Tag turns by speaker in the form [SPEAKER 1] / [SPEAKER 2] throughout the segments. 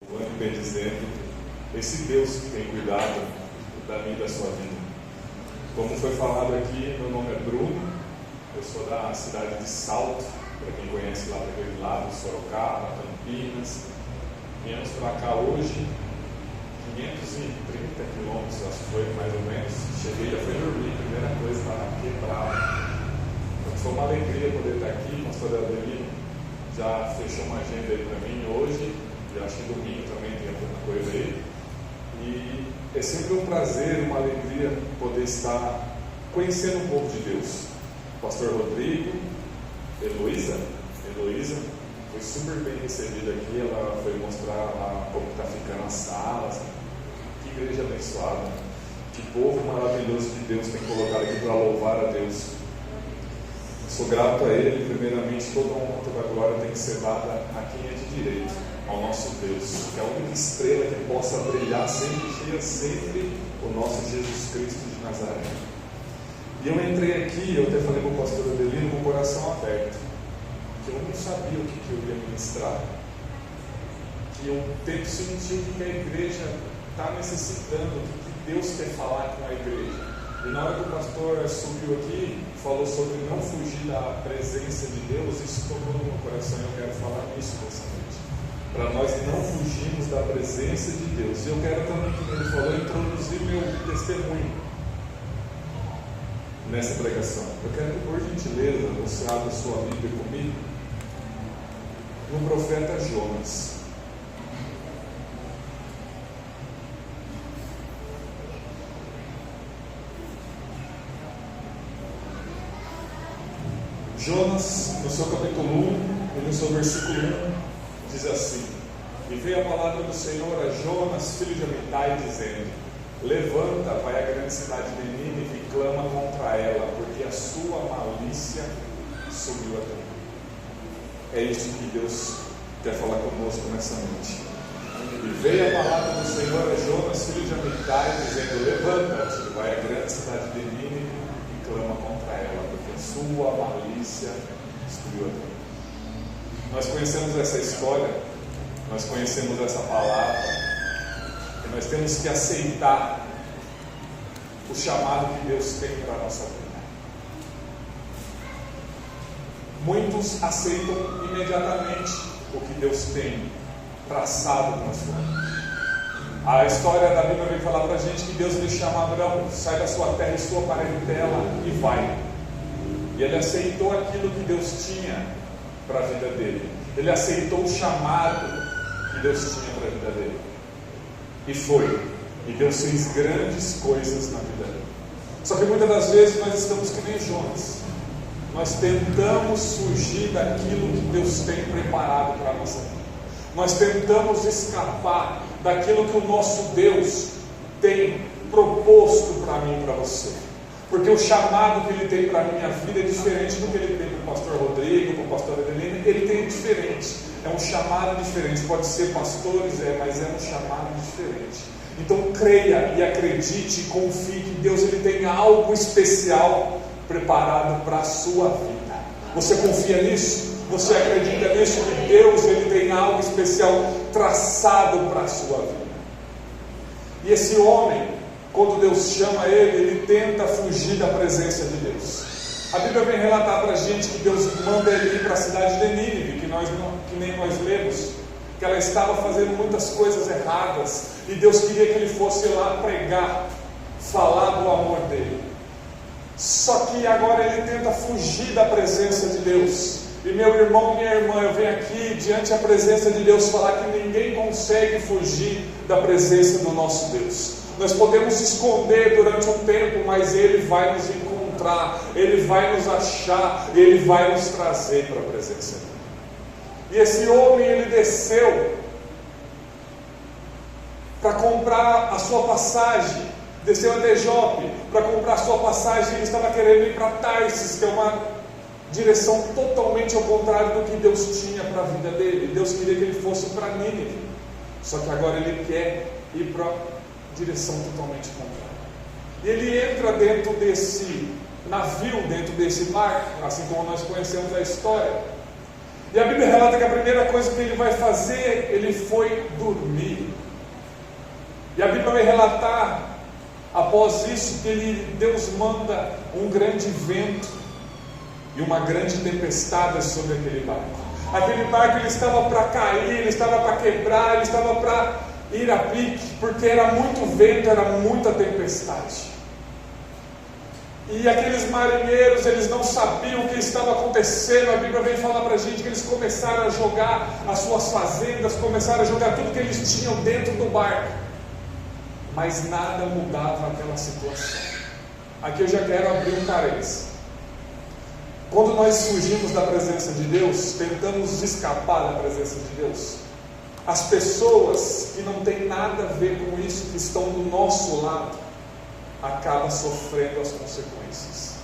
[SPEAKER 1] Bem dizendo, esse Deus que tem cuidado da minha e da sua vida. Como foi falado aqui, meu nome é Bruno, eu sou da cidade de Salto, para quem conhece lá daquele lado, Sorocaba, Campinas. Viemos para cá hoje, 530 quilômetros, acho que foi mais ou menos. Cheguei, já fui dormir, primeira coisa, estava quebrado. Então, foi uma alegria poder estar aqui. A pastora Adelina já fechou uma agenda aí para mim hoje, e acho que domingo também tem alguma coisa aí. E é sempre um prazer, uma alegria poder estar conhecendo um pouco de Deus. Pastor Rodrigo, Heloísa foi super bem recebida aqui. Ela foi mostrar lá como está ficando as salas. Que igreja abençoada, que povo maravilhoso que Deus tem colocado aqui para louvar a Deus. Sou grato a Ele. Primeiramente, toda a honra, toda a glória tem que ser dada a quem é de direito, ao nosso Deus, que é a única estrela que possa brilhar sempre o nosso Jesus Cristo de Nazaré. E eu entrei aqui, eu até falei para o pastor Adelino, com o coração aberto, que eu não sabia o que eu ia ministrar, que eu tento sentir o que a igreja está necessitando, o que Deus quer falar com a igreja. E na hora que o pastor subiu aqui, falou sobre não fugir da presença de Deus, isso tocou no meu coração e eu quero falar nisso nessa noite. Para nós não fugirmos da presença de Deus. E eu quero também, como ele falou, introduzir meu testemunho nessa pregação. Eu quero que, por gentileza, você abra sua Bíblia comigo no profeta Jonas. Jonas, no seu capítulo 1 e no seu versículo 1, diz assim: E veio a palavra do Senhor a Jonas, filho de Amitai, dizendo: Levanta, vai à grande cidade de Nínive e clama contra ela, porque a sua malícia subiu até mim. É isso que Deus quer falar conosco nessa noite. E veio a palavra do Senhor a Jonas, filho de Amitai, dizendo: Levanta, vai à grande cidade de Nínive e clama contra ela, porque a sua malícia subiu até mim. Nós conhecemos essa história, nós conhecemos essa palavra, e nós temos que aceitar o chamado que Deus tem para a nossa vida. Muitos aceitam imediatamente o que Deus tem traçado na sua vida. A história da Bíblia vem falar para a gente que Deus lhe chama Abraão: sai da sua terra e sua parentela e vai. E ele aceitou aquilo que Deus tinha para a vida dele. Ele aceitou o chamado que Deus tinha para a vida dele. E foi. E Deus fez grandes coisas na vida dele. Só que muitas das vezes nós estamos que nem Jonas. Nós tentamos fugir daquilo que Deus tem preparado para a nossa vida. Nós tentamos escapar daquilo que o nosso Deus tem proposto para mim e para você. Porque o chamado que Ele tem para a minha vida é diferente do que Ele tem para o pastor Rodrigo, para o pastor Adelina. Ele tem diferente, é um chamado diferente. Pode ser pastores, mas é um chamado diferente. Então creia e acredite e confie que Deus ele tem algo especial preparado para a sua vida. Você confia nisso? Você acredita nisso? Que Deus ele tem algo especial traçado para a sua vida. E esse homem, quando Deus chama ele tenta fugir da presença de Deus. A Bíblia vem relatar para a gente que Deus manda ele ir para a cidade de Nínive, que nem nós lemos, que ela estava fazendo muitas coisas erradas, e Deus queria que ele fosse lá pregar, falar do amor dele. Só que agora ele tenta fugir da presença de Deus. E meu irmão, minha irmã, eu venho aqui diante da presença de Deus falar que ninguém consegue fugir da presença do nosso Deus. Nós podemos esconder durante um tempo, mas Ele vai nos encontrar, Ele vai nos achar, Ele vai nos trazer para a presença dEle. E esse homem, ele desceu para comprar a sua passagem, desceu até Jope para comprar a sua passagem. Ele estava querendo ir para Tarsis, que é uma direção totalmente ao contrário do que Deus tinha para a vida dele. Deus queria que ele fosse para Nínive, só que agora ele quer ir para direção totalmente contrária. E ele entra dentro desse navio, dentro desse barco, assim como nós conhecemos a história. E a Bíblia relata que a primeira coisa que ele vai fazer, ele foi dormir. E a Bíblia vai relatar, após isso, que Deus manda um grande vento e uma grande tempestade sobre aquele barco. Aquele barco ele estava para cair, ele estava para quebrar, ele estava para ir a pique, porque era muito vento, era muita tempestade. E aqueles marinheiros, eles não sabiam o que estava acontecendo. A Bíblia vem falar para a gente que eles começaram a jogar as suas fazendas, começaram a jogar tudo que eles tinham dentro do barco, mas nada mudava aquela situação. Aqui eu já quero abrir um parênteses. Quando nós fugimos da presença de Deus, tentamos escapar da presença de Deus, as pessoas que não têm nada a ver com isso, que estão do nosso lado, acabam sofrendo as consequências.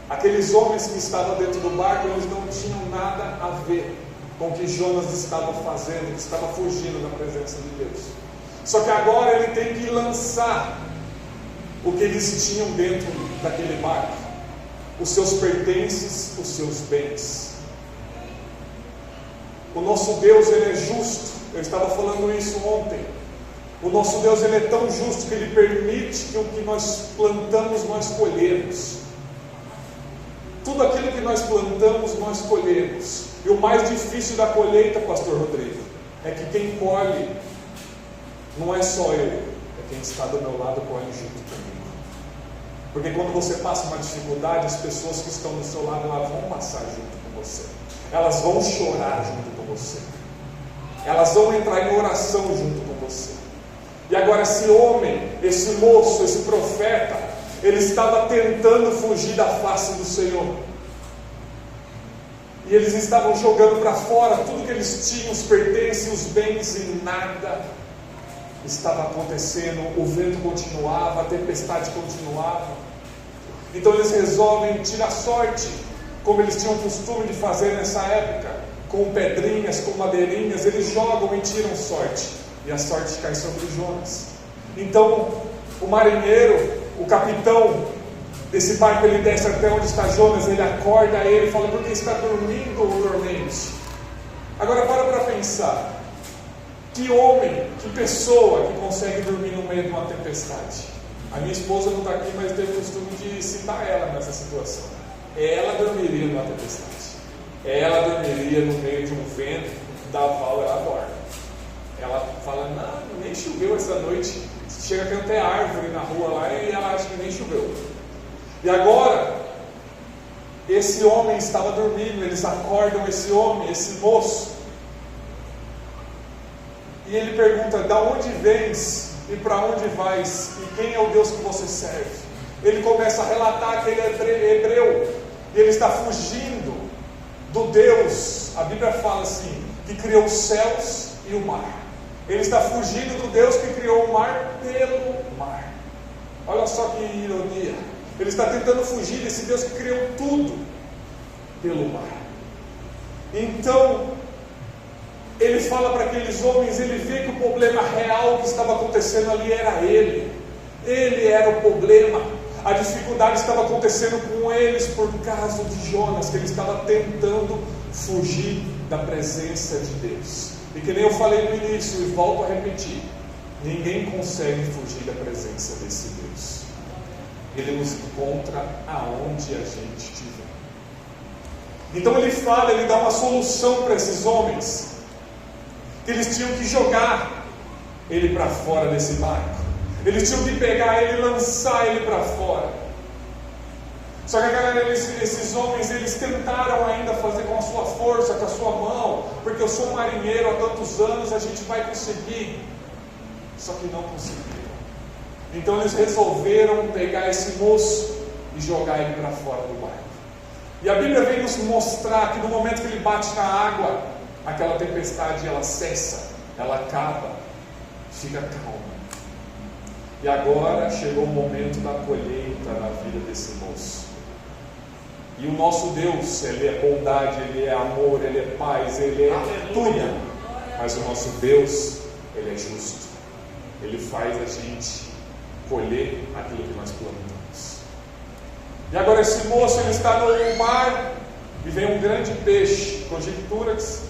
[SPEAKER 1] Aqueles homens que estavam dentro do barco, eles não tinham nada a ver com o que Jonas estava fazendo, que estava fugindo da presença de Deus. Só que agora ele tem que lançar o que eles tinham dentro daquele barco, os seus pertences, os seus bens. O nosso Deus, ele é justo. Eu estava falando isso ontem. O nosso Deus, ele é tão justo que ele permite que o que nós plantamos, nós colhemos. Tudo aquilo que nós plantamos, nós colhemos. E o mais difícil da colheita, pastor Rodrigo, é que quem colhe não é só eu, é quem está do meu lado colhe junto comigo. Porque quando você passa uma dificuldade, as pessoas que estão do seu lado, elas vão passar junto com você. Elas vão chorar junto com você. Elas vão entrar em oração junto com você. E agora esse homem, esse moço, esse profeta, ele estava tentando fugir da face do Senhor. E eles estavam jogando para fora tudo que eles tinham, os pertences, os bens, e nada estava acontecendo. O vento continuava, a tempestade continuava. Então eles resolvem tirar sorte, como eles tinham o costume de fazer nessa época, com pedrinhas, com madeirinhas. Eles jogam e tiram sorte, e a sorte cai sobre Jonas. Então o marinheiro, o capitão desse barco, ele desce até onde está Jonas, ele acorda ele e fala: por que está dormindo o dormente? Agora para pensar. Que homem, que pessoa que consegue dormir no meio de uma tempestade? A minha esposa não está aqui, mas tenho o costume de citar ela nessa situação. Ela dormiria numa tempestade. Ela dormiria no meio de um vento, da val ela dorme. Ela fala: não, nem choveu essa noite. Chega a ter até árvore na rua lá e ela acha que nem choveu. E agora, esse homem estava dormindo, eles acordam esse homem, esse moço. E ele pergunta: da onde vens e para onde vais? E quem é o Deus que você serve? Ele começa a relatar que ele é hebreu. E ele está fugindo do Deus, a Bíblia fala assim, que criou os céus e o mar. Ele está fugindo do Deus que criou o mar pelo mar. Olha só que ironia. Ele está tentando fugir desse Deus que criou tudo pelo mar. Então ele fala para aqueles homens, ele vê que o problema real que estava acontecendo ali era ele. Ele era o problema. A dificuldade estava acontecendo com eles por causa de Jonas, que ele estava tentando fugir da presença de Deus. E que nem eu falei no início e volto a repetir, ninguém consegue fugir da presença desse Deus. Ele nos encontra aonde a gente estiver. Então ele fala, ele dá uma solução para esses homens, que eles tinham que jogar ele para fora desse barco. Eles tinham que pegar ele e lançar ele para fora. Só que esses homens, eles tentaram ainda fazer com a sua força, com a sua mão, porque eu sou marinheiro há tantos anos, a gente vai conseguir. Só que não conseguiram. Então eles resolveram pegar esse moço e jogar ele para fora do barco. E a Bíblia vem nos mostrar que no momento que ele bate na água, aquela tempestade ela cessa, ela acaba, fica calma. E agora chegou o momento da colheita na vida desse moço. E o nosso Deus, Ele é bondade, Ele é amor, Ele é paz, Ele é tudo. Mas o nosso Deus, Ele é justo. Ele faz a gente colher aquilo que nós plantamos. E agora esse moço, ele está no mar, e vem um grande peixe, conjectura-se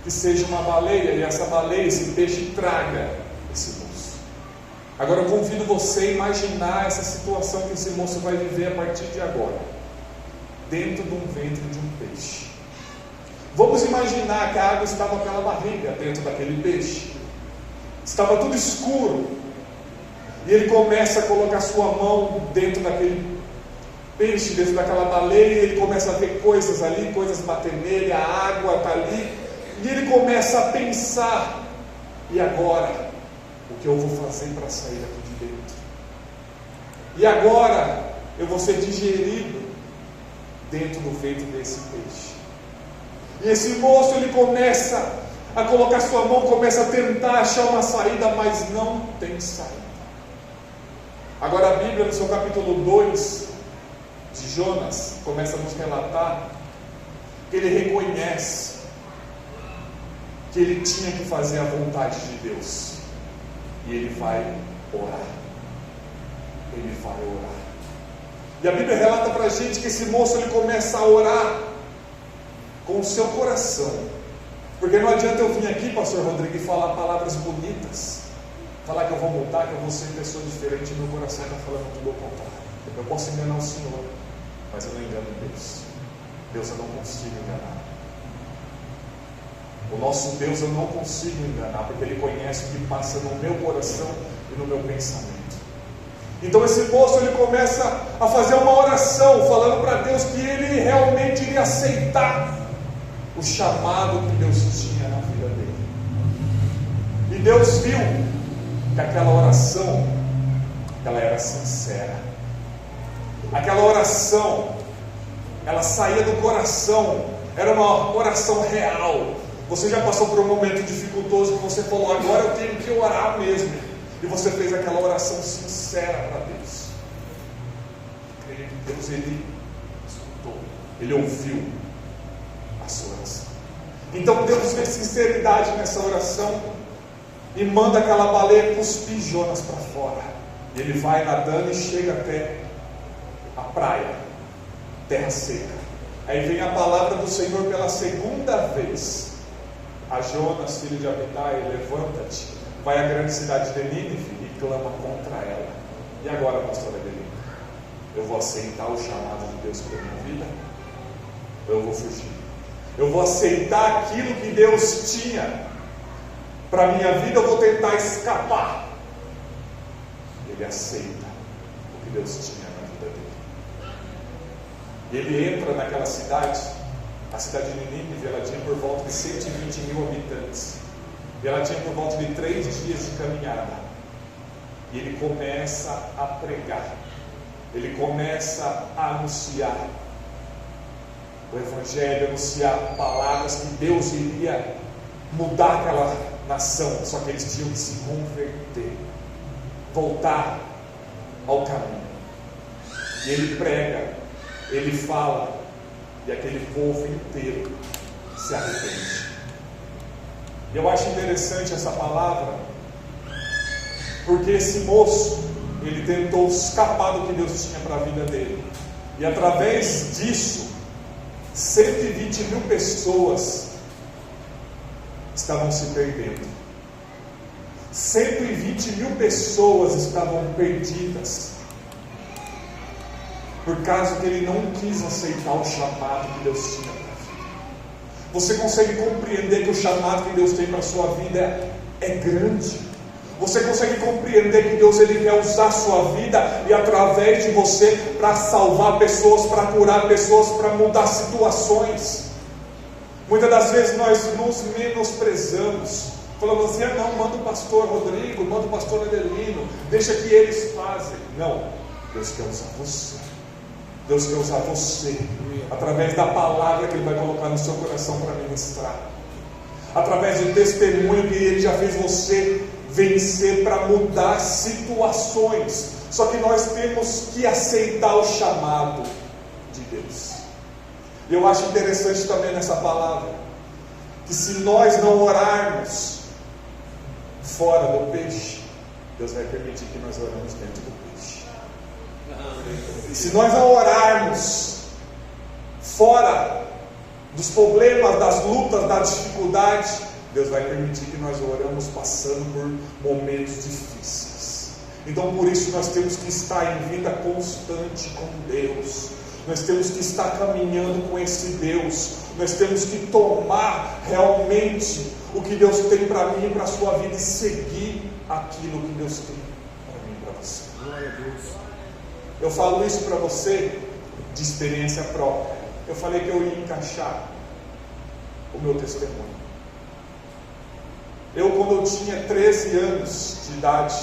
[SPEAKER 1] que seja uma baleia, e essa baleia, esse peixe traga esse moço. Agora eu convido você a imaginar essa situação que esse moço vai viver a partir de agora, dentro de um ventre de um peixe. Vamos imaginar que a água estava pela barriga, dentro daquele peixe. Estava tudo escuro. E ele começa a colocar sua mão dentro daquele peixe, dentro daquela baleia. E ele começa a ver coisas ali, coisas batendo nele, a água está ali. E ele começa a pensar: e agora? O que eu vou fazer para sair daqui de dentro? E agora eu vou ser digerido dentro do ventre desse peixe. E esse moço, ele começa a colocar sua mão, começa a tentar achar uma saída, mas não tem saída. Agora a Bíblia, no seu capítulo 2 de Jonas, começa a nos relatar que ele reconhece que ele tinha que fazer a vontade de Deus. E ele vai orar. Ele vai orar. E a Bíblia relata para a gente que esse moço, ele começa a orar com o seu coração. Porque não adianta eu vir aqui, pastor Rodrigo, e falar palavras bonitas, falar que eu vou mudar, que eu vou ser pessoa diferente, e meu coração está falando tudo ao contrário. Eu posso enganar o Senhor, mas eu não engano Deus. Deus eu não consigo enganar. O nosso Deus eu não consigo enganar, porque Ele conhece o que passa no meu coração e no meu pensamento. Então esse moço, ele começa a fazer uma oração, falando para Deus que ele realmente iria aceitar o chamado que Deus tinha na vida dele. E Deus viu que aquela oração, ela era sincera. Aquela oração, ela saía do coração, era uma oração real. Você já passou por um momento dificultoso que você falou: agora eu tenho que orar mesmo. E você fez aquela oração sincera para Deus. Creio que Deus, Ele escutou, Ele ouviu a sua oração. Então Deus vê sinceridade nessa oração e manda aquela baleia cuspir Jonas para fora. E ele vai nadando e chega até a praia, terra seca. Aí vem a palavra do Senhor pela segunda vez a Jonas, filho de Amitai: levanta-te, vai à grande cidade de Nínive e clama contra ela. E agora, pastora Adelina, eu vou aceitar o chamado de Deus para a minha vida? Ou eu vou fugir? Eu vou aceitar aquilo que Deus tinha para a minha vida, eu vou tentar escapar? Ele aceita o que Deus tinha na vida dele. E ele entra naquela cidade. A cidade de Nínive, ela tinha por volta de 120 mil habitantes. E ela tinha por volta de 3 dias de caminhada. E ele começa a pregar. Ele começa a anunciar o Evangelho, anunciar palavras que Deus iria mudar aquela nação. Só que eles tinham que se converter, voltar ao caminho. E ele prega, ele fala, e aquele povo inteiro se arrepende. Eu acho interessante essa palavra, porque esse moço, ele tentou escapar do que Deus tinha para a vida dele, e através disso 120 mil pessoas estavam se perdendo. 120 mil pessoas estavam perdidas, por causa que ele não quis aceitar o chamado que Deus tinha para a vida. Você consegue compreender que o chamado que Deus tem para a sua vida é grande? Você consegue compreender que Deus, Ele quer usar a sua vida e através de você para salvar pessoas, para curar pessoas, para mudar situações? Muitas das vezes nós nos menosprezamos, falamos assim: ah não, manda o pastor Rodrigo, manda o pastor Adelino, deixa que eles fazem. Não, Deus quer usar você. Deus quer usar você, através da palavra que Ele vai colocar no seu coração para ministrar, através do testemunho que Ele já fez você vencer para mudar situações. Só que nós temos que aceitar o chamado de Deus. E eu acho interessante também nessa palavra, que se nós não orarmos fora do peixe, Deus vai permitir que nós oramos dentro do peixe. Se nós não orarmos fora dos problemas, das lutas, das dificuldades, Deus vai permitir que nós oramos passando por momentos difíceis. Então por isso nós temos que estar em vida constante com Deus. Nós temos que estar caminhando com esse Deus. Nós temos que tomar realmente o que Deus tem para mim e para a sua vida e seguir aquilo que Deus tem para mim e para você.
[SPEAKER 2] Glória a Deus.
[SPEAKER 1] Eu falo isso para você de experiência própria. Eu falei que eu ia encaixar o meu testemunho. Quando eu tinha 13 anos de idade,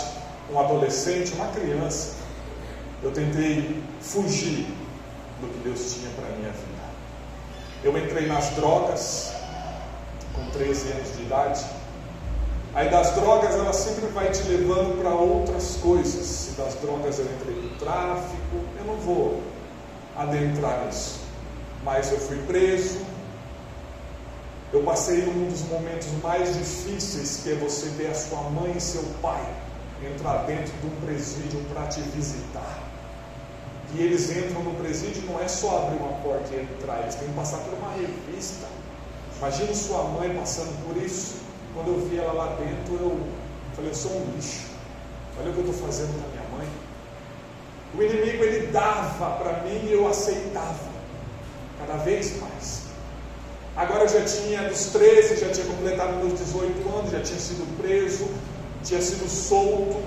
[SPEAKER 1] um adolescente, uma criança, eu tentei fugir do que Deus tinha para a minha vida. Eu entrei nas drogas com 13 anos de idade. Aí das drogas ela sempre vai te levando para outras coisas. Se das drogas eu entrei no tráfico, eu não vou adentrar nisso. Mas eu fui preso. Eu passei um dos momentos mais difíceis, que é você ver a sua mãe e seu pai entrar dentro de um presídio para te visitar. E eles entram no presídio, não é só abrir uma porta e entrar, eles têm que passar por uma revista. Imagina sua mãe passando por isso. Quando eu vi ela lá dentro, eu falei, eu sou um lixo. Olha o que eu estou fazendo com a minha mãe. O inimigo, ele dava para mim e eu aceitava cada vez mais. Agora eu já tinha dos 13, já tinha completado meus 18 anos, já tinha sido preso, tinha sido solto.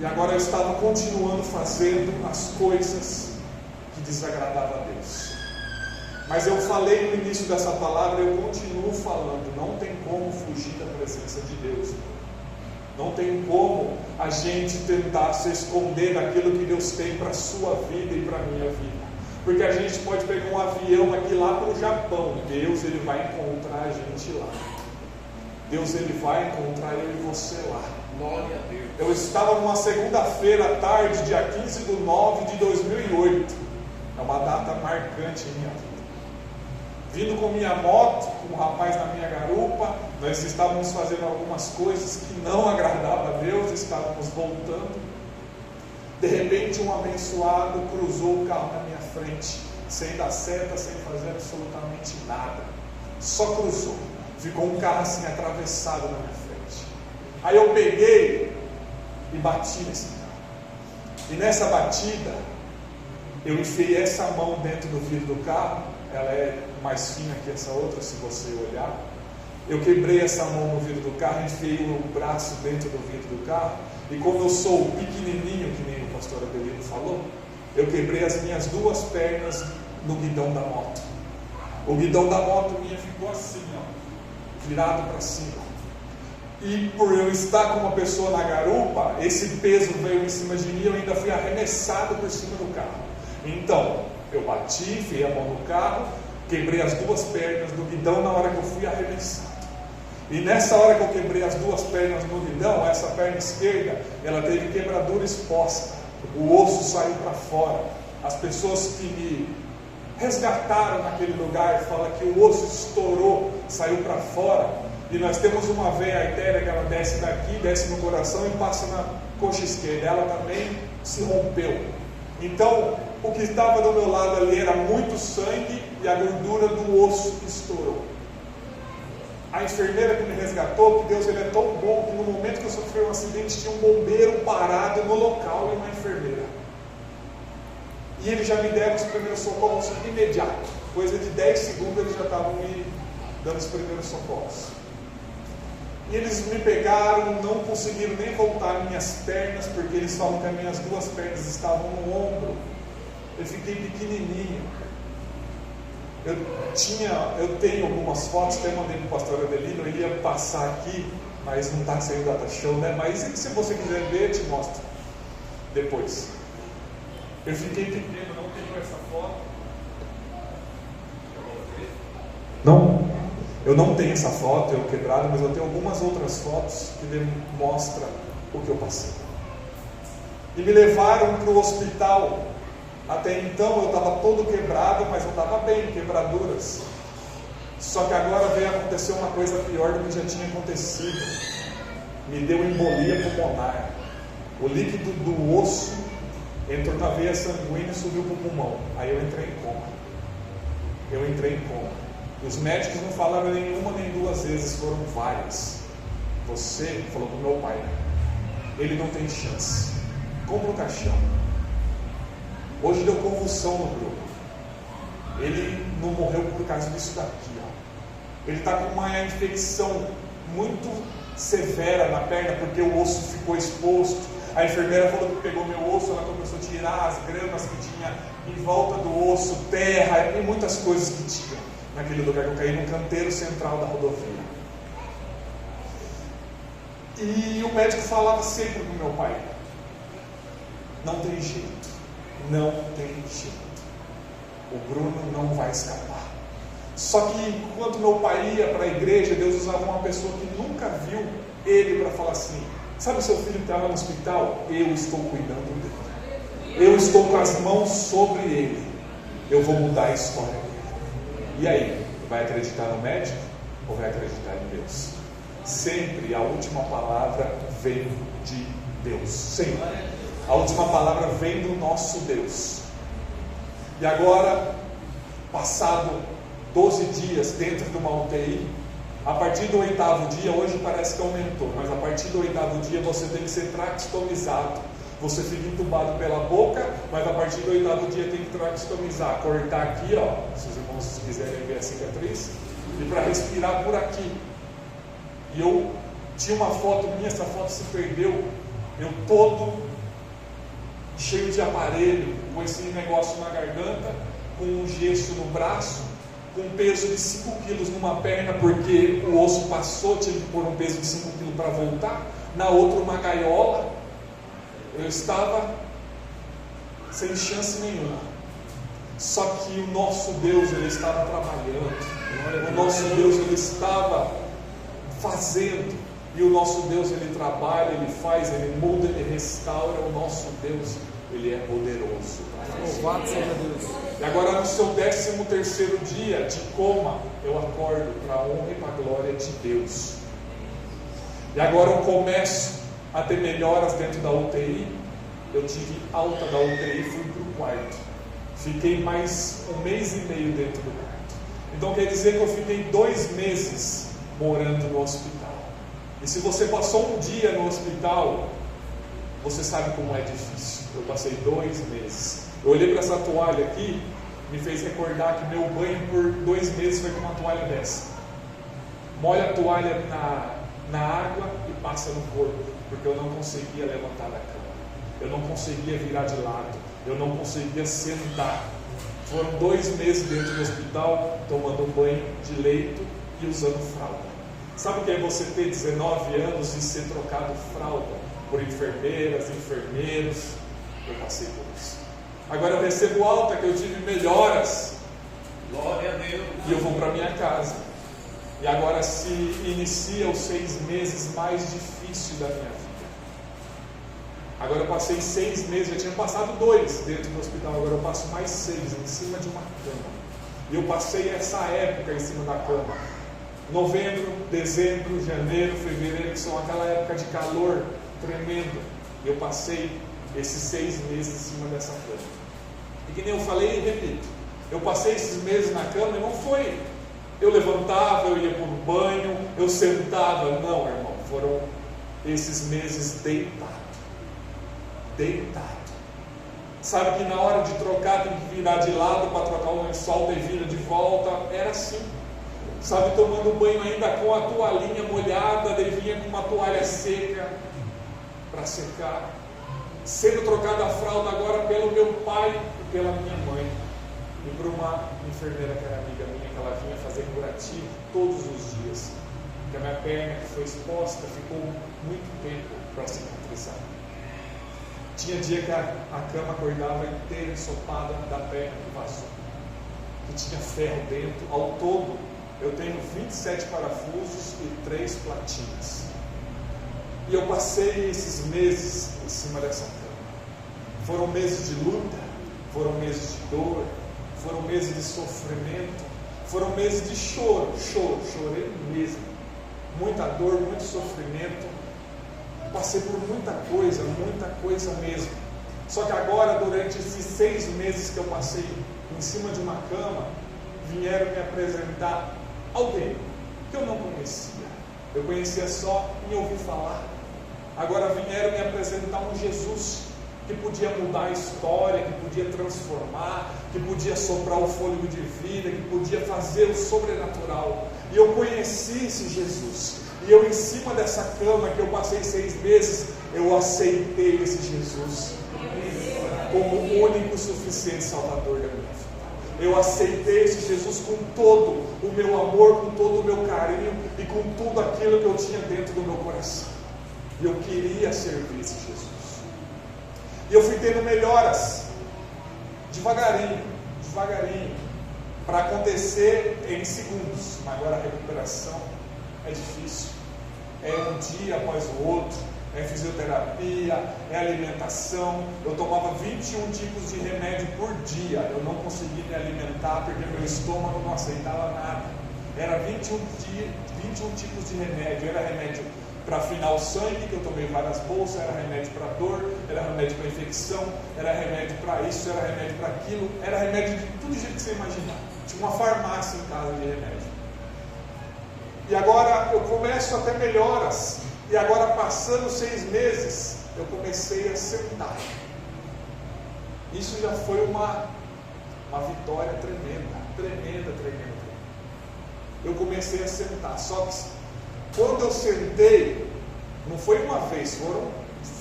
[SPEAKER 1] E agora eu estava continuando fazendo as coisas que desagradavam a Deus. Mas eu falei no início dessa palavra, eu continuo falando, não tem como fugir da presença de Deus. Não tem como a gente tentar se esconder daquilo que Deus tem para a sua vida e para a minha vida. Porque a gente pode pegar um avião aqui lá para o Japão, Deus ele vai encontrar a gente lá. Deus ele vai encontrar eu e você lá.
[SPEAKER 2] Glória a Deus.
[SPEAKER 1] Eu estava numa segunda-feira à tarde, dia 15 de 9 de 2008. É uma data marcante em minha vida. Vindo com minha moto, com um rapaz na minha garupa, nós estávamos fazendo algumas coisas que não agradavam a Deus, estávamos voltando. De repente um abençoado cruzou o carro na minha frente, sem dar seta, sem fazer absolutamente nada. Só cruzou. Ficou um carro assim atravessado na minha frente. Aí eu peguei e bati nesse carro. E nessa batida, eu enfiei essa mão dentro do vidro do carro. Ela é mais fina que essa outra, se você olhar. Eu quebrei essa mão no vidro do carro, enfiei o braço dentro do vidro do carro. E como eu sou pequenininho, que nem o pastor Abelino falou, eu quebrei as minhas duas pernas no guidão da moto. O guidão da moto minha ficou assim, ó, virado para cima. E por eu estar com uma pessoa na garupa, esse peso veio em cima de mim e eu ainda fui arremessado por cima do carro. Então, eu bati, enfiei a mão no carro, quebrei as duas pernas do guidão na hora que eu fui arremessado. E nessa hora que eu quebrei as duas pernas no guidão, essa perna esquerda, ela teve quebradura exposta. O osso saiu para fora. As pessoas que me resgataram naquele lugar falam que o osso estourou, saiu para fora. E nós temos uma veia artéria que ela desce daqui, desce no coração e passa na coxa esquerda. Ela também se rompeu. Então, o que estava do meu lado ali era muito sangue e a gordura do osso estourou. A enfermeira que me resgatou, que Deus ele é tão bom, que no momento que eu sofri um acidente, tinha um bombeiro parado no local e uma enfermeira. E eles já me deram os primeiros socorros imediato. Coisa de 10 segundos eles já estavam me dando os primeiros socorros. E eles me pegaram, não conseguiram nem voltar minhas pernas, porque eles falam que as minhas duas pernas estavam no ombro. Eu fiquei pequenininho. Eu tenho algumas fotos, até mandei para o pastor Adelino, ele ia passar aqui, mas não está saindo data show, né? Mas se você quiser ver, eu te mostro depois. Eu fiquei pequeno, não tenho essa foto. Não, eu não tenho essa foto, eu quebrado, mas eu tenho algumas outras fotos que demonstram o que eu passei. E me levaram para o hospital. Até então eu estava todo quebrado, mas eu estava bem, quebraduras. Só que agora veio acontecer uma coisa pior do que já tinha acontecido. Me deu embolia pulmonar. O líquido do osso entrou na veia sanguínea e subiu para o pulmão. Aí eu entrei em coma. eu entrei em coma. E os médicos não falaram nem uma nem duas vezes, foram várias. Você, falou para o meu pai, ele não tem chance. Compra um caixão. Hoje deu convulsão no Bruno. Ele não morreu por causa disso daqui, ó. Ele está com uma infecção muito severa na perna, porque o osso ficou exposto. A enfermeira falou que pegou meu osso, ela começou a tirar as gramas que tinha em volta do osso, terra e muitas coisas que tinha naquele lugar que eu caí, no canteiro central da rodovia. E o médico falava sempre para o meu pai: não tem jeito, não tem jeito. O Bruno não vai escapar. Só que enquanto meu pai ia para a igreja, Deus usava uma pessoa que nunca viu ele para falar assim: sabe, seu filho estava no hospital? Eu estou cuidando dele. Eu estou com as mãos sobre ele. Eu vou mudar a história dele. E aí, vai acreditar no médico ou vai acreditar em Deus? Sempre a última palavra vem de Deus. Sempre. A última palavra vem do nosso Deus. E agora, passado 12 dias dentro de uma UTI, a partir do 8º dia, hoje parece que aumentou, mas a partir do 8º dia você tem que ser traqueostomizado. Você fica entubado pela boca, mas a partir do 8º dia tem que traqueostomizar, cortar aqui, ó, se os irmãos quiserem ver a cicatriz, e para respirar por aqui. E eu tinha uma foto minha, essa foto se perdeu, eu todo cheio de aparelho, com esse negócio na garganta, com um gesso no braço, com um peso de 5 quilos numa perna, porque o osso passou, tive que pôr um peso de 5 quilos para voltar, na outra uma gaiola. Eu estava sem chance nenhuma. Só que o nosso Deus, Ele estava trabalhando. O nosso Deus, Ele estava fazendo. E o nosso Deus, Ele trabalha, Ele faz, Ele muda, Ele restaura. O nosso Deus, Ele é poderoso.
[SPEAKER 3] Louvado seja Deus.
[SPEAKER 1] E agora no seu 13º dia de coma, eu acordo para a honra e para a glória de Deus. E agora eu começo a ter melhoras dentro da UTI. Eu tive alta da UTI e fui para o quarto. Fiquei mais 1 mês e meio dentro do quarto. Então quer dizer que eu fiquei 2 meses morando no hospital. E se você passou um dia no hospital, você sabe como é difícil. Eu passei 2 meses. Eu olhei para essa toalha aqui, me fez recordar que meu banho por 2 meses foi com uma toalha dessa. Molha a toalha na água e passa no corpo, porque eu não conseguia levantar da cama. Eu não conseguia virar de lado. Eu não conseguia sentar. Foram 2 meses dentro do hospital, tomando banho de leito e usando fralda. Sabe o que é você ter 19 anos e ser trocado fralda por enfermeiras, enfermeiros? Eu passei por isso. Agora eu recebo alta, que eu tive melhoras.
[SPEAKER 2] Glória a Deus.
[SPEAKER 1] E eu vou para minha casa. E agora se inicia os 6 meses mais difíceis da minha vida. Agora eu passei 6 meses, eu tinha passado 2 dentro do hospital, agora eu passo mais 6 em cima de uma cama. E eu passei essa época em cima da cama. Novembro, dezembro, janeiro, fevereiro, que são aquela época de calor tremendo. Eu passei esses 6 meses em cima dessa cama. E que nem eu falei e repito, eu passei esses meses na cama e não foi. Eu levantava, eu ia para o banho, eu sentava. Não, irmão, foram esses meses deitado. Sabe que na hora de trocar tem que virar de lado para trocar o lençol, daí vira de volta. Era assim. Sabe, tomando banho ainda com a toalhinha molhada, daí vinha com uma toalha seca para secar. Sendo trocada a fralda agora pelo meu pai e pela minha mãe. E por uma enfermeira que era amiga minha, que ela vinha fazer curativo todos os dias. Porque a minha perna que foi exposta ficou muito tempo para cicatrizar. Tinha dia que a cama acordava inteira ensopada da perna que vazou. Que tinha ferro dentro. Ao todo, eu tenho 27 parafusos e 3 platinas. E eu passei esses meses em cima dessa cama. Foram meses de luta, foram meses de dor, foram meses de sofrimento, foram meses de choro, chorei mesmo. Muita dor, muito sofrimento. Passei por muita coisa mesmo. Só que agora, durante esses 6 meses que eu passei em cima de uma cama, vieram me apresentar alguém que eu não conhecia. Eu conhecia só em ouvir falar. Agora vieram me apresentar um Jesus que podia mudar a história, que podia transformar, que podia soprar o fôlego de vida, que podia fazer o sobrenatural. E eu conheci esse Jesus. E eu, em cima dessa cama que eu passei 6 meses, eu aceitei esse Jesus como o único e suficiente Salvador da minha vida. Eu aceitei esse Jesus com todo o meu amor, com todo o meu carinho e com tudo aquilo que eu tinha dentro do meu coração. E eu queria servir esse Jesus. E eu fui tendo melhoras, devagarinho, para acontecer em segundos. Mas agora a recuperação é difícil. É um dia após o outro, é fisioterapia, é alimentação. Eu tomava 21 tipos de remédio por dia. Eu não conseguia me alimentar porque meu estômago não aceitava nada. Era 21 tipos de remédio. Era remédio para afinar o sangue, que eu tomei várias bolsas, era remédio para dor, era remédio para infecção, era remédio para isso, era remédio para aquilo, era remédio de tudo jeito que você imaginar. Tinha uma farmácia em casa de remédio. E agora eu começo a ter melhoras. E agora, passando 6 meses, eu comecei a sentar. Isso já foi uma vitória tremenda. Eu comecei a sentar. Só que quando eu sentei, não foi uma vez, foram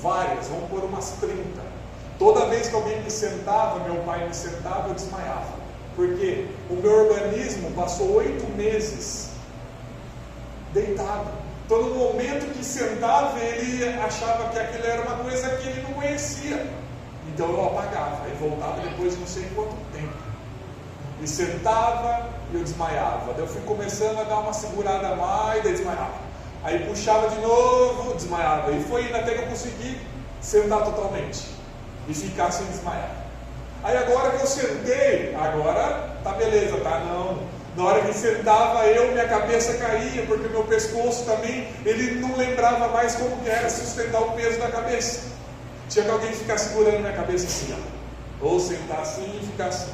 [SPEAKER 1] várias, vamos por umas 30. Toda vez que alguém me sentava, meu pai me sentava, eu desmaiava. Porque o meu organismo passou 8 meses deitado. Então, no momento que sentava, ele achava que aquilo era uma coisa que ele não conhecia. Então eu apagava, e voltava depois de não sei quanto tempo. E sentava e eu desmaiava. Daí eu fui começando a dar uma segurada a mais, daí desmaiava. Aí puxava de novo, desmaiava. E foi indo até que eu consegui sentar totalmente e ficar sem desmaiar. Aí agora que eu sentei, agora tá beleza, tá? Não. Na hora que sentava minha cabeça caía, porque meu pescoço também, ele não lembrava mais como que era sustentar o peso da cabeça. Tinha que alguém ficar segurando minha cabeça assim, ó. Ou sentar assim e ficar assim.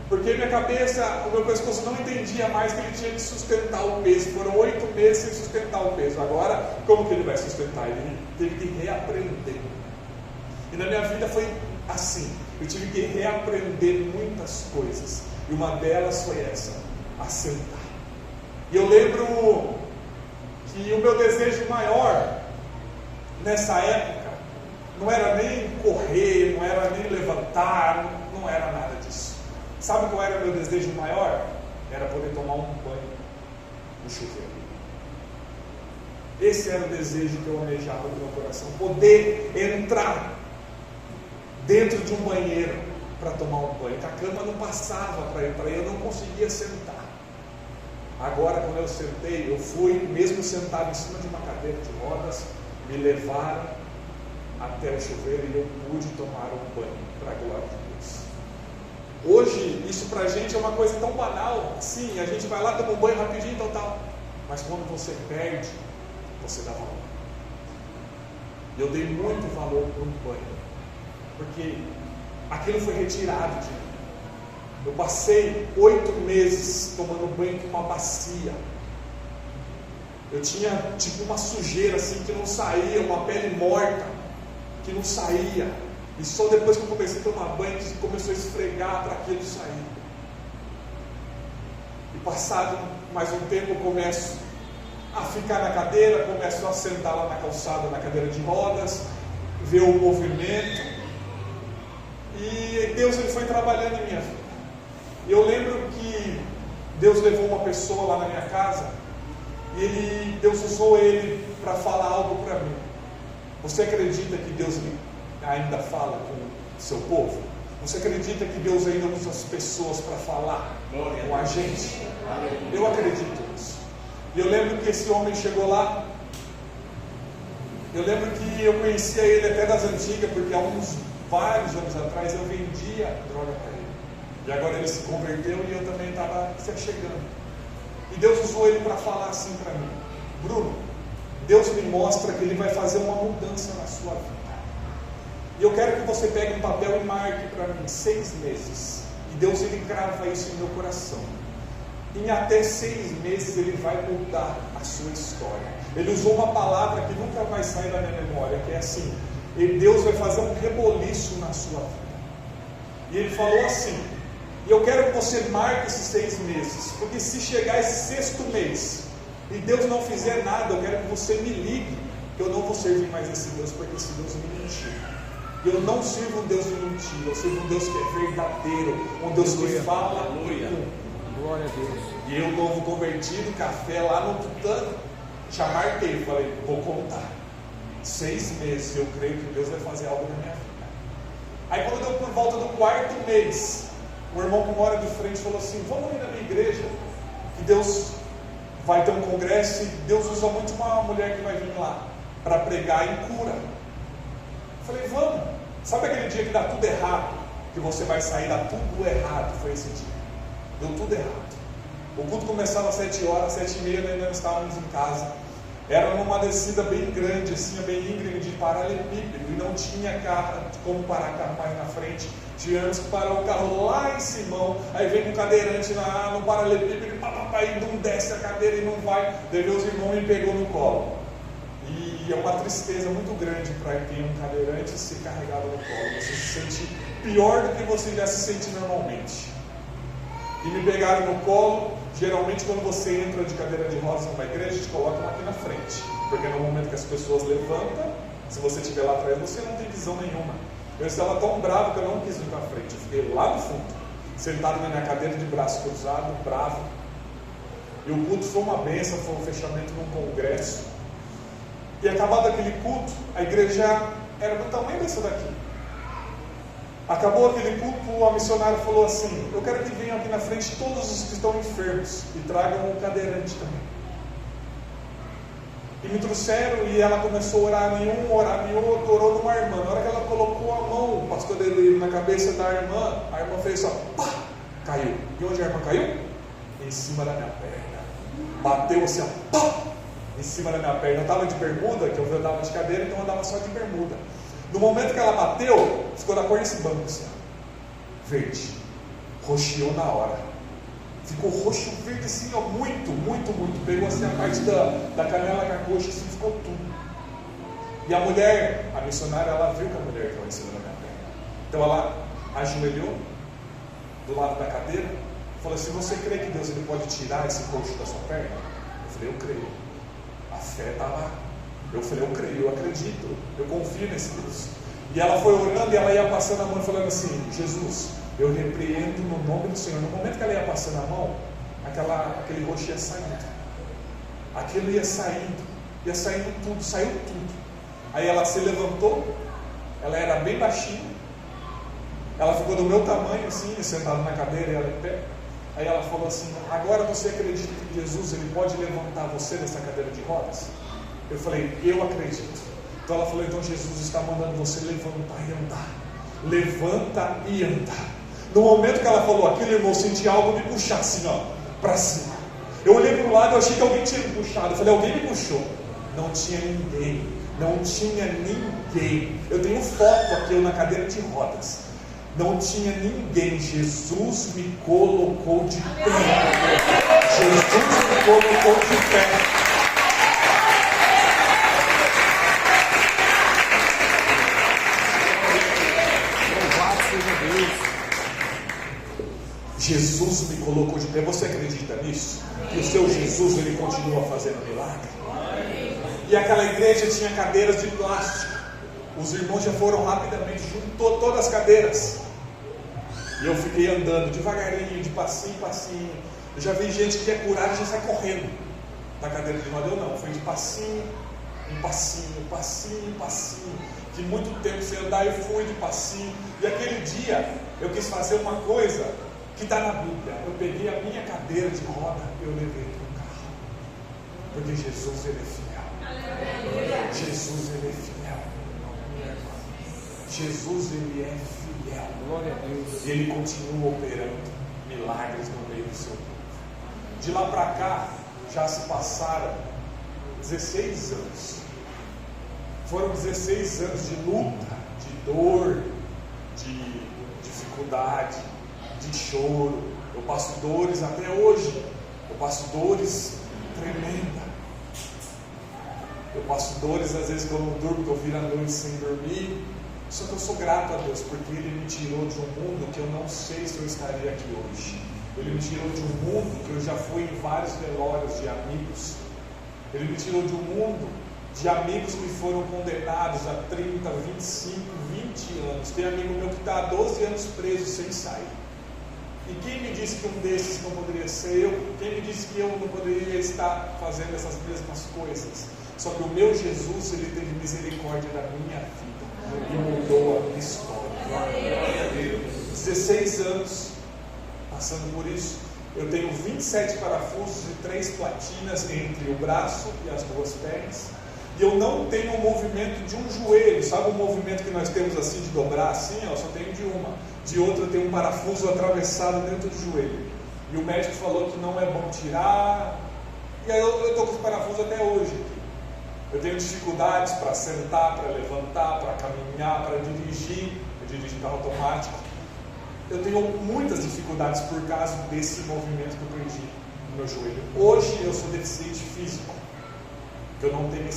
[SPEAKER 1] Porque minha cabeça, o meu pescoço não entendia mais que ele tinha que sustentar o peso. Foram 8 meses sem sustentar o peso. Agora, como que ele vai sustentar? Ele teve que reaprender. E na minha vida foi assim. Eu tive que reaprender muitas coisas. E uma delas foi essa, a sentar. E eu lembro que o meu desejo maior nessa época não era nem correr, não era nem levantar, não era nada disso. Sabe qual era o meu desejo maior? Era poder tomar um banho no chuveiro. Esse era o desejo que eu almejava no meu coração. Poder entrar dentro de um banheiro para tomar um banho. A cama não passava para eu não conseguia sentar. Agora, quando eu sentei, eu fui, mesmo sentado em cima de uma cadeira de rodas, me levaram até o chuveiro e eu pude tomar um banho, para a glória de Deus. Hoje, isso para a gente é uma coisa tão banal. Sim, a gente vai lá, toma um banho rapidinho, tal. Mas quando você perde, você dá valor. E eu dei muito valor para um banho, porque aquilo foi retirado de mim. Eu passei 8 meses tomando banho com uma bacia. Eu tinha tipo uma sujeira assim que não saía, uma pele morta que não saía. E só depois que eu comecei a tomar banho que começou a esfregar para aquilo sair. E passado mais um tempo eu começo a ficar na cadeira, começo a sentar lá na calçada, na cadeira de rodas, ver o movimento. E Deus ele foi trabalhando em minha vida. E eu lembro que Deus levou uma pessoa lá na minha casa e Deus usou ele para falar algo para mim. Você acredita que Deus ainda fala com o seu povo? Você acredita que Deus ainda usa as pessoas para falar com a gente? Eu acredito nisso. E eu lembro que esse homem chegou lá. Eu lembro que eu conhecia ele até das antigas, porque há vários anos atrás eu vendia droga para ele. E agora ele se converteu e eu também estava se achegando. E Deus usou ele para falar assim para mim: Bruno, Deus me mostra que Ele vai fazer uma mudança na sua vida. E eu quero que você pegue um papel e marque para mim 6 meses. E Deus ele crava isso no meu coração. em até 6 meses ele vai mudar a sua história. Ele usou uma palavra que nunca vai sair da minha memória, que é assim: e Deus vai fazer um reboliço na sua vida. E ele falou assim: e eu quero que você marque esses 6 meses, porque se chegar esse 6º mês e Deus não fizer nada, eu quero que você me ligue, que eu não vou servir mais esse Deus, porque esse Deus me mentiu. Eu não sirvo um Deus de mentira, eu sirvo um Deus que é verdadeiro, um Deus que fala.
[SPEAKER 3] Glória a Deus.
[SPEAKER 1] E eu, novo convertido, café lá no tutano, já marquei, falei, vou contar. 6 meses, eu creio que Deus vai fazer algo na minha vida. Aí quando deu por volta do 4º mês, o irmão que mora de frente falou assim: vamos ir na minha igreja, que Deus vai ter um congresso, e Deus usa muito uma mulher que vai vir lá para pregar em cura. Eu falei, vamos. Sabe aquele dia que dá tudo errado, que você vai sair, dá tudo errado? Foi esse dia, deu tudo errado. O culto começava às 7 horas, 7h30, nós não estávamos em casa. Era numa descida bem grande, assim, bem íngreme, de paralelepípedo, e não tinha carro, como parar carro mais na frente. Tivemos que parar o carro lá em Simão. Aí vem um cadeirante no paralelepípedo, e não desce a cadeira e não vai. Daí os irmãos me pegou no colo. E é uma tristeza muito grande para quem é um cadeirante ser carregado no colo. Você se sente pior do que você já se sente normalmente. E me pegaram no colo. Geralmente quando você entra de cadeira de rodas numa igreja, te colocam aqui na frente, porque no momento que as pessoas levantam, se você estiver lá atrás, você não tem visão nenhuma. Eu estava tão bravo que eu não quis ir para frente, eu fiquei lá no fundo, sentado na minha cadeira de braço cruzado, bravo. E o culto foi uma bênção, foi um fechamento num congresso. E acabado aquele culto, a igreja era do tamanho dessa daqui. Acabou aquele culto, a missionária falou assim: eu quero que venham aqui na frente todos os que estão enfermos e tragam um cadeirante também. E me trouxeram, e ela começou a orar em um, orar em outro, orou numa irmã. Na hora que ela colocou a mão, o pastor dele, na cabeça da irmã, a irmã fez só, pá, caiu. E onde a irmã caiu? Em cima da minha perna. Bateu assim, ó, pá, em cima da minha perna. Eu estava de bermuda, que eu andava de cadeira, então eu andava só de bermuda. No momento que ela bateu, ficou da cor desse banco assim, ó, verde, roxeou na hora, ficou roxo, verde assim, ó, muito, pegou assim a parte da canela com a coxa, assim, ficou tudo. E a mulher, a missionária, ela viu que a mulher estava em cima da minha perna, então ela ajoelhou do lado da cadeira, falou assim: você crê que Deus ele pode tirar esse roxo da sua perna? Eu falei, eu creio. A fé está lá. Eu falei, eu creio, eu acredito, eu confio nesse Deus. E ela foi orando, e ela ia passando a mão falando assim: Jesus, eu repreendo no nome do Senhor. No momento que ela ia passando a mão, aquele roxo ia saindo. Aquilo ia saindo tudo, saiu tudo. Aí ela se levantou, ela era bem baixinha, ela ficou do meu tamanho assim, sentada na cadeira e ela em pé. Aí ela falou assim: agora você acredita que Jesus ele pode levantar você dessa cadeira de rodas? Eu falei, eu acredito. Então ela falou, então Jesus está mandando você levantar e andar. Levanta e andar. No momento que ela falou aquilo, irmão, eu senti algo me puxar assim, ó, para cima. Eu olhei para o lado, eu achei que alguém tinha me puxado. Eu falei, alguém me puxou. Não tinha ninguém. Não tinha ninguém. Eu tenho foto aqui, eu na cadeira de rodas. Não tinha ninguém. Jesus me colocou de pé. Jesus me colocou de pé. Jesus me colocou de pé. Você acredita nisso? Que o seu Jesus ele continua fazendo milagre? E aquela igreja tinha cadeiras de plástico. Os irmãos já foram rapidamente, juntou todas as cadeiras. E eu fiquei andando devagarinho, de passinho em passinho. Eu já vi gente que é curada e já sai correndo na cadeira de roda. Eu não, foi de passinho em passinho, passinho em passinho. De muito tempo sem andar, eu fui de passinho. E aquele dia eu quis fazer uma coisa que está na Bíblia. Eu peguei a minha cadeira de roda e eu levei para o carro. Porque Jesus ele é fiel. Jesus ele é fiel. Jesus ele é fiel.
[SPEAKER 3] Glória a Deus.
[SPEAKER 1] E ele continua operando milagres no meio do seu povo. De lá para cá já se passaram 16 anos. Foram 16 anos de luta, de dor, de dificuldade, de choro. Eu passo dores até hoje, Eu passo dores tremendas. Eu passo dores, às vezes, que eu não durmo, que eu viro a noite sem dormir. Só que eu sou grato a Deus, porque Ele me tirou de um mundo que eu não sei se eu estaria aqui hoje. Ele me tirou de um mundo que eu já fui em vários velórios de amigos. Ele me tirou de um mundo de amigos que foram condenados a 30, 25, 20 anos. Tem amigo meu que está há 12 anos preso sem sair. E quem me disse que um desses não poderia ser eu? Quem me disse que eu não poderia estar fazendo essas mesmas coisas? Só que o meu Jesus, Ele teve misericórdia da minha vida e mudou a minha história. 16 anos passando por isso. Eu tenho 27 parafusos e 3 platinas entre o braço e as 2 pernas. E eu não tenho o movimento de um joelho. Sabe o movimento que nós temos assim de dobrar assim? Eu só tenho de uma. De outra eu tenho um parafuso atravessado dentro do joelho. E o médico falou que não é bom tirar. E aí eu estou com os parafusos até hoje. Eu tenho dificuldades para sentar, para levantar, para caminhar, para dirigir. Eu dirijo carro automático. Eu tenho muitas dificuldades por causa desse movimento que eu perdi no meu joelho. Hoje eu sou deficiente físico. Eu não tenho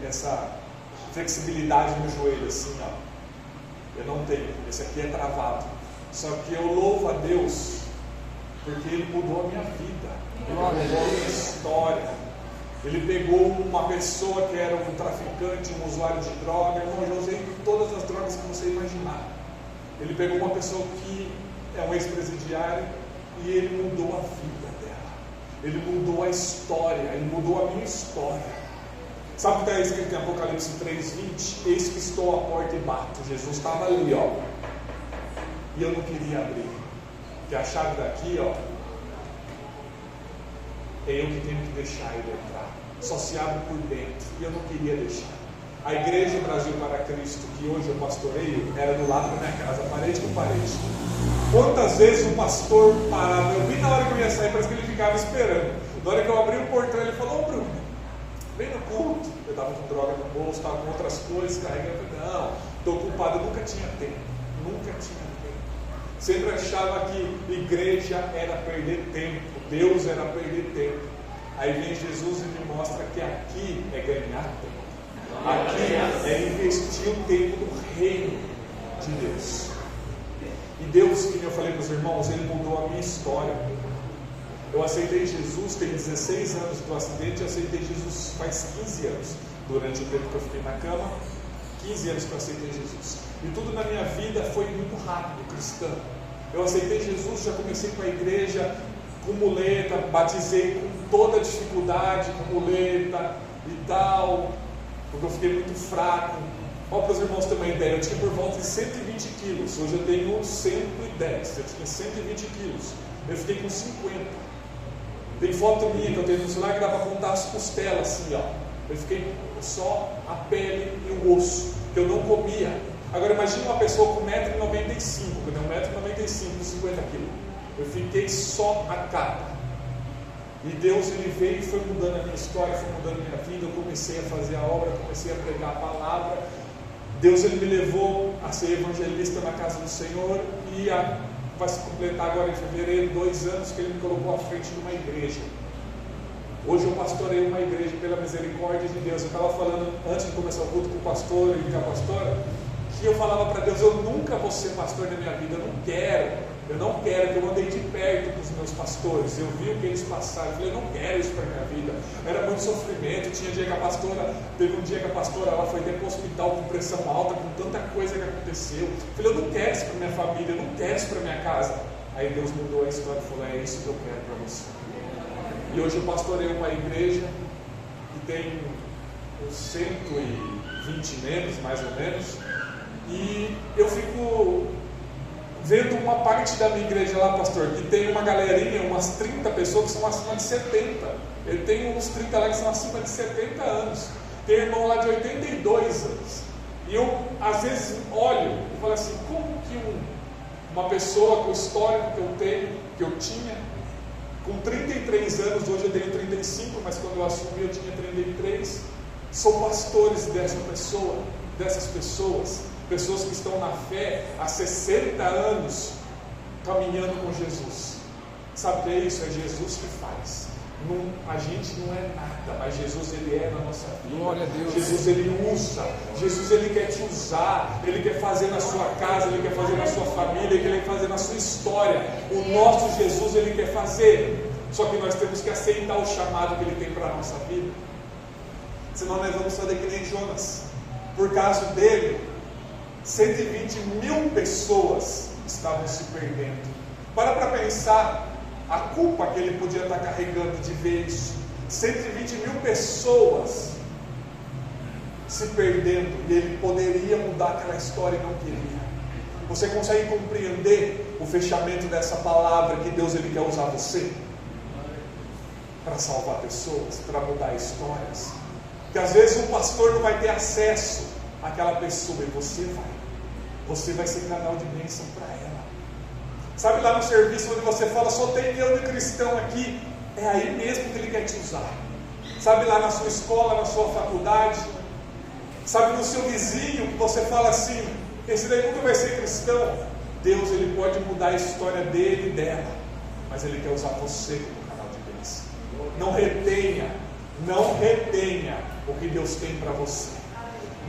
[SPEAKER 1] essa flexibilidade no joelho assim, ó. Eu não tenho. Esse aqui é travado. Só que eu louvo a Deus porque Ele mudou a minha vida. Ele mudou a minha história. Ele pegou uma pessoa que era um traficante, um usuário de droga. Eu já usei todas as drogas que você imaginar. Ele pegou uma pessoa que é um ex-presidiário e Ele mudou a vida dela. Ele mudou a história. Ele mudou a minha história. Sabe o que está escrito em Apocalipse 3:20? Eis que estou à porta e bato. Jesus estava ali, ó. E eu não queria abrir. Porque a chave daqui, ó, é eu que tenho que deixar ele entrar. Só se abre por dentro. E eu não queria deixar. A Igreja Brasil para Cristo, que hoje eu pastoreio, era do lado da minha casa, parede com parede. Quantas vezes o pastor parava? Eu vi na hora que eu ia sair, parece que ele ficava esperando. Na hora que eu abri o portão, ele falou: ô Bruno, vem no culto. Eu estava com droga no bolso, estava com outras coisas, carregando. Não, estou ocupado. Eu nunca tinha tempo. Nunca tinha tempo. Sempre achava que igreja era perder tempo, Deus era perder tempo. Aí vem Jesus e me mostra que aqui é ganhar tempo. Aqui é investir o tempo no reino de Deus. E Deus, como eu falei para os irmãos, Ele mudou a minha história. Eu aceitei Jesus, tem 16 anos do acidente, eu aceitei Jesus faz 15 anos. Durante o tempo que eu fiquei na cama, 15 anos que eu aceitei Jesus. E tudo na minha vida foi muito rápido, cristã. Eu aceitei Jesus, já comecei com a igreja, com muleta, batizei com toda a dificuldade, com muleta e tal, porque eu fiquei muito fraco. Olha para os irmãos terem uma ideia, eu tinha por volta de 120 quilos, hoje eu tenho 110, eu tinha 120 quilos, eu fiquei com 50. Tem foto minha que eu tenho no celular que dá para contar as costelas assim, ó. Eu fiquei só a pele e o osso, que eu não comia. Agora imagine uma pessoa com 1,95 m, que eu tenho 1,95 m, 50 kg. Eu fiquei só a capa. E Deus, Ele veio e foi mudando a minha história, foi mudando a minha vida. Eu comecei a fazer a obra, comecei a pregar a palavra. Deus, Ele me levou a ser evangelista na casa do Senhor e vai se completar agora em fevereiro 2 anos que Ele me colocou à frente de uma igreja. Hoje eu pastorei uma igreja pela misericórdia de Deus. Eu estava falando antes de começar o culto com o pastor e com a pastora, que eu falava para Deus: eu nunca vou ser pastor na minha vida, eu não quero, que eu andei de perto com os meus pastores, eu vi o que eles passaram, eu falei: eu não quero isso para a minha vida, era muito sofrimento. Tinha dia que a pastora, teve um dia que a pastora ela foi até para o hospital com pressão alta, com tanta coisa que aconteceu. Eu falei: eu não quero isso para minha família, eu não quero isso para minha casa. Aí Deus mudou a história e falou: é isso que eu quero para você. E hoje eu pastorei uma igreja que tem uns 120 membros, mais ou menos, e eu fico vendo uma parte da minha igreja lá, pastor, que tem uma galerinha, umas 30 pessoas que são acima de 70. Eu tenho uns 30 lá que são acima de 70 anos. Tem irmão lá de 82 anos. E eu, às vezes, olho e falo assim: como que uma pessoa com o histórico que eu tinha, com 33 anos, hoje eu tenho 35, mas quando eu assumi eu tinha 33, são pastores dessas pessoas que estão na fé há 60 anos, caminhando com Jesus. Sabe o que é isso? É Jesus que faz. A gente não é nada, mas Jesus, Ele é na nossa vida.
[SPEAKER 3] Glória a Deus.
[SPEAKER 1] Jesus, Ele usa. Jesus, Ele quer te usar. Ele quer fazer na sua casa, Ele quer fazer na sua família, Ele quer fazer na sua história. O nosso Jesus, Ele quer fazer. Só que nós temos que aceitar o chamado que Ele tem para a nossa vida. Senão nós vamos fazer que nem Jonas. Por causa dele, 120 mil pessoas estavam se perdendo. Para pensar a culpa que ele podia estar carregando de ver isso. 120 mil pessoas se perdendo, e ele poderia mudar aquela história e não queria. Você consegue compreender o fechamento dessa palavra, que Deus, Ele quer usar você para salvar pessoas, para mudar histórias? Que às vezes o pastor não vai ter acesso àquela pessoa, e você vai ser canal de bênção para ela. Sabe, lá no serviço onde você fala, só tem eu de cristão aqui, é aí mesmo que Ele quer te usar. Sabe, lá na sua escola, na sua faculdade, sabe, no seu vizinho, que você fala assim, esse daí nunca vai ser cristão. Deus, Ele pode mudar a história dele e dela, mas Ele quer usar você como canal de bênção. Não retenha o que Deus tem para você.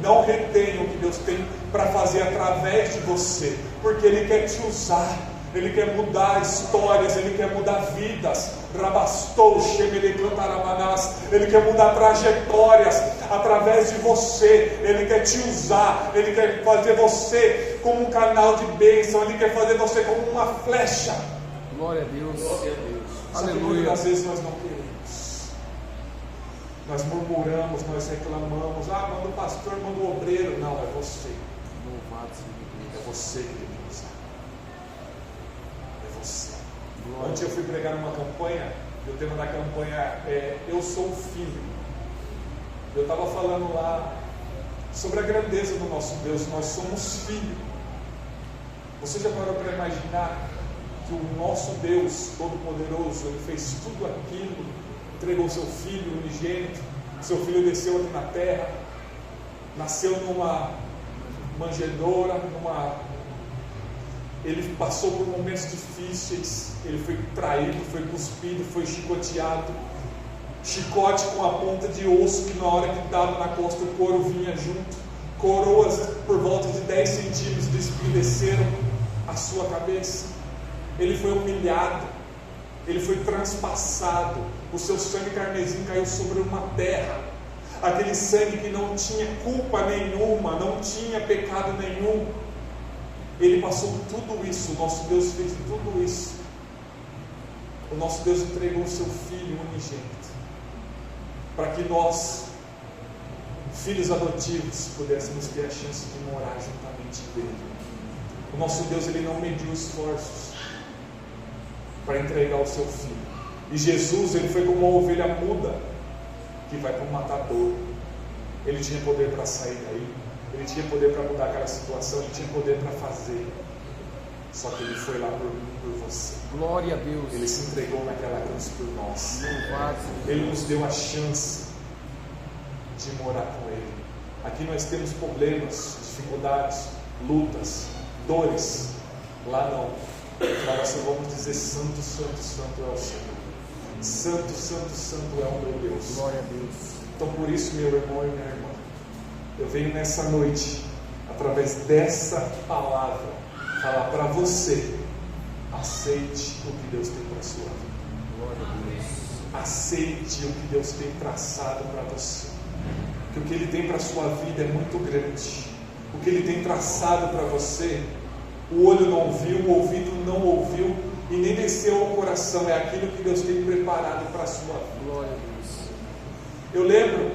[SPEAKER 1] Não retenha o que Deus tem para fazer através de você, porque Ele quer te usar. Ele quer mudar histórias, Ele quer mudar vidas. Ele quer mudar trajetórias através de você. Ele quer te usar. Ele quer fazer você como um canal de bênção. Ele quer fazer você como uma flecha.
[SPEAKER 3] Glória a Deus.
[SPEAKER 2] Glória a Deus.
[SPEAKER 1] Só que muitas vezes nós não queremos. Nós murmuramos, nós reclamamos. Manda o pastor, manda o obreiro. Não, é você.
[SPEAKER 3] Louvado seja Deus.
[SPEAKER 1] É você que tem que usar. É você.
[SPEAKER 3] Glória.
[SPEAKER 1] Ontem eu fui pregar numa campanha, e o tema da campanha é Eu Sou o Filho. Eu estava falando lá sobre a grandeza do nosso Deus. Nós somos filhos. Você já parou para imaginar que o nosso Deus Todo-Poderoso, Ele fez tudo aquilo, entregou seu Filho unigênito, seu Filho desceu aqui na terra, nasceu numa manjedoura, Ele passou por momentos difíceis, Ele foi traído, foi cuspido, foi chicoteado, chicote com a ponta de osso, que na hora que dava na costa o couro vinha junto, coroas por volta de 10 centímetros de espinho desceram a sua cabeça. Ele foi humilhado, Ele foi transpassado, o seu sangue carmesim caiu sobre uma terra, aquele sangue que não tinha culpa nenhuma, não tinha pecado nenhum. Ele passou tudo isso. O nosso Deus fez tudo isso. O nosso Deus entregou o seu Filho unigênito, para que nós, filhos adotivos, pudéssemos ter a chance de morar juntamente com Ele. O nosso Deus, Ele não mediu esforços para entregar o seu Filho. E Jesus, Ele foi como uma ovelha muda que vai para um matador. Ele tinha poder para sair daí, Ele tinha poder para mudar aquela situação, Ele tinha poder para fazer. Só que Ele foi lá por mim, por você.
[SPEAKER 3] Glória a Deus.
[SPEAKER 1] Ele se entregou naquela cruz por nós.
[SPEAKER 3] Louvado.
[SPEAKER 1] Ele nos deu a chance de morar com Ele. Aqui nós temos problemas, dificuldades, lutas, dores. Lá não. Lá nós só vamos dizer: Santo, Santo, Santo é o Senhor. Santo, Santo, Santo é o meu Deus.
[SPEAKER 3] Glória a Deus.
[SPEAKER 1] Então por isso, meu irmão e minha irmã, eu venho nessa noite, através dessa palavra, falar para você: aceite o que Deus tem para a sua vida.
[SPEAKER 3] Glória a Deus.
[SPEAKER 1] Aceite o que Deus tem traçado para você. Que o que Ele tem para a sua vida é muito grande. O que Ele tem traçado para você, o olho não viu, o ouvido não ouviu e nem desceu ao coração. É aquilo que Deus tem preparado para a sua vida.
[SPEAKER 3] Glória a Deus.
[SPEAKER 1] Eu lembro,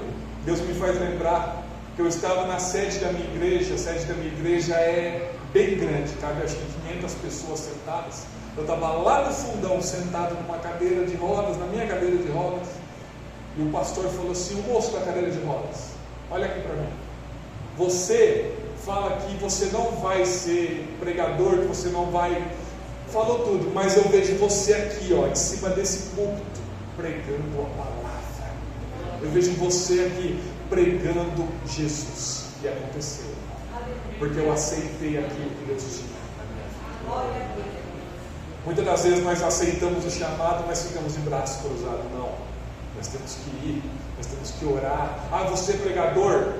[SPEAKER 1] Deus me faz lembrar que eu estava na sede da minha igreja. A sede da minha igreja é bem grande, cabe acho que 500 pessoas sentadas. Eu estava lá no fundão, sentado numa cadeira de rodas, na minha cadeira de rodas, e o pastor falou assim: o moço da cadeira de rodas, olha aqui para mim, você fala que você não vai ser pregador, que você não vai, falou tudo, mas eu vejo você aqui, ó, em cima desse púlpito, pregando a palavra. Eu vejo você aqui pregando Jesus. E aconteceu, porque eu aceitei aquilo que Deus tinha na minha vida. Muitas das vezes nós aceitamos o chamado, mas ficamos de braços cruzados. Não, Nós temos que ir, nós temos que orar. Ah, você é pregador,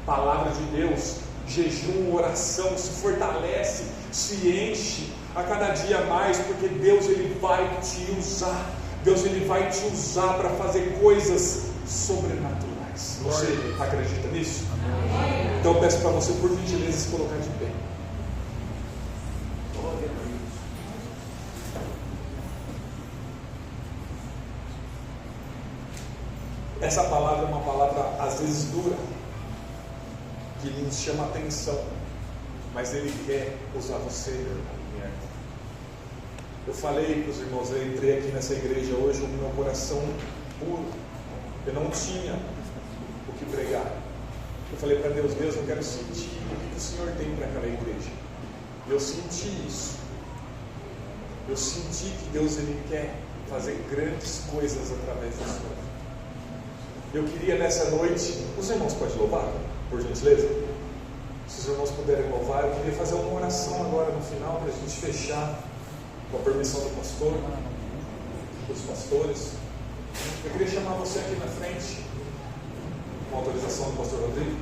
[SPEAKER 1] palavra de Deus, jejum, oração, se fortalece, se enche a cada dia mais, porque Deus ele vai te usar. Deus ele vai te usar para fazer coisas sobrenaturais. Você acredita nisso? Amém. Então eu peço para você, por gentileza, se colocar de pé.
[SPEAKER 2] Glória a Deus.
[SPEAKER 1] Essa palavra é uma palavra às vezes dura, que nos chama a atenção, mas Ele quer usar você, minha irmã. Eu falei para os irmãos, eu entrei aqui nessa igreja hoje com o meu coração puro. Eu não tinha o que pregar. Eu falei para Deus, Deus, eu quero sentir o que o Senhor tem para aquela igreja. E eu senti isso. Eu senti que Deus ele quer fazer grandes coisas através da sua vida. Eu queria nessa noite, os irmãos podem louvar, por gentileza? Se os irmãos puderem louvar, eu queria fazer uma oração agora no final, para a gente fechar, com a permissão do pastor, dos pastores. Eu queria chamar você aqui na frente, com a autorização do pastor Rodrigo.